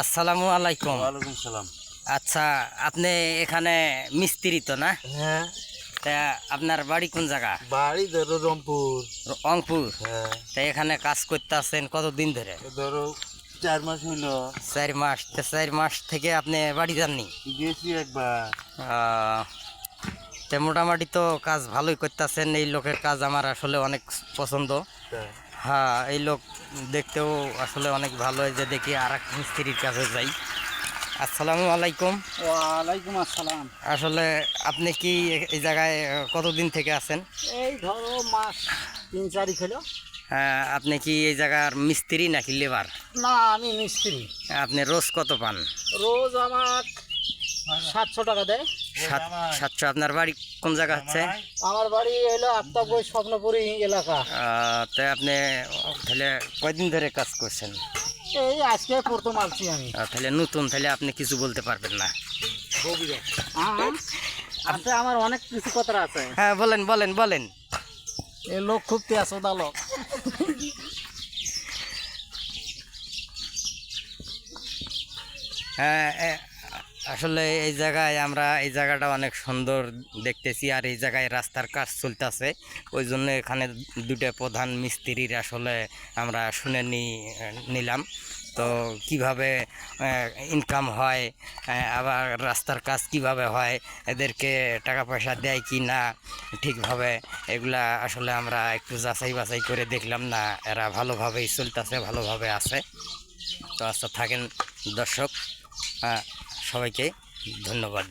আসসালামু আলাইকুম। ওয়ালাইকুম সালাম। আচ্ছা, আপনি এখানে মিস্ত্রি তো না? হ্যাঁ, তা আপনার বাড়ি কোন জায়গা? বাড়ি ধরো রংপুর। রংপুর। হ্যাঁ, তা এখানে কাজ করতে আছেন কতদিন ধরে? ধরো 4 মাস হইলো। 4 মাস। তা 4 মাস থেকে আপনি বাড়ি যাননি? গেছি একবার। আহ, তা মোটামুটি তো কাজ ভালোই করতেছেন। এই লোকের কাজ আমার আসলে অনেক পছন্দ। তাই। হ্যাঁ, এই লোক দেখতেও আসলে অনেক ভালো। যে দেখি আর এক মিস্ত্রির কাছে যাই। আসসালামু আলাইকুম। ওয়ালাইকুম আসসালাম। আসলে আপনি কি এই জায়গায় কতদিন থেকে আছেন? এই ধরো মাস 3-4 হলো। আপনি কি এই জায়গার মিস্ত্রি নাকি লেবার? না, আমি মিস্ত্রি। আপনি রোজ কত পান? রোজ আমার 700 টাকা দেয়। 700। আপনার বাড়ি কোন জায়গা হচ্ছে? আমার বাড়ি হলো আফতাবগঞ্জ স্বপ্নপুরী এলাকা। তাই আপনি তাহলে কয়দিন ধরে কাজ করছেন? এই আজকে প্রথম আসছি আমি। তাহলে নতুন, তাহলে আপনি কিছু বলতে পারবেন না। আছে আমার অনেক কিছু কথা আছে। হ্যাঁ, বলেন বলেন বলেন। এই লোক খুব তেজোদা লোক। হ্যাঁ, আসলে এই জায়গায় আমরা এই জায়গাটা অনেক সুন্দর দেখতেছি। আর এই জায়গায় রাস্তার কাজ চলতেছে, ওই জন্য এখানে দুটো প্রধান মিস্ত্রির আসলে আমরা শুনে নিলাম। তো কিভাবে ইনকাম হয়, আবার রাস্তার কাজ কিভাবে হয়, এদেরকে টাকা পয়সা দেয় কি না ঠিকভাবে, এগুলা আসলে আমরা একটু যাচাই বাছাই করে দেখলাম। না, এরা ভালোভাবেই চলতেছে, ভালোভাবে আছে। তো আচ্ছা, থাকেন দর্শক। সবাইকে ধন্যবাদ।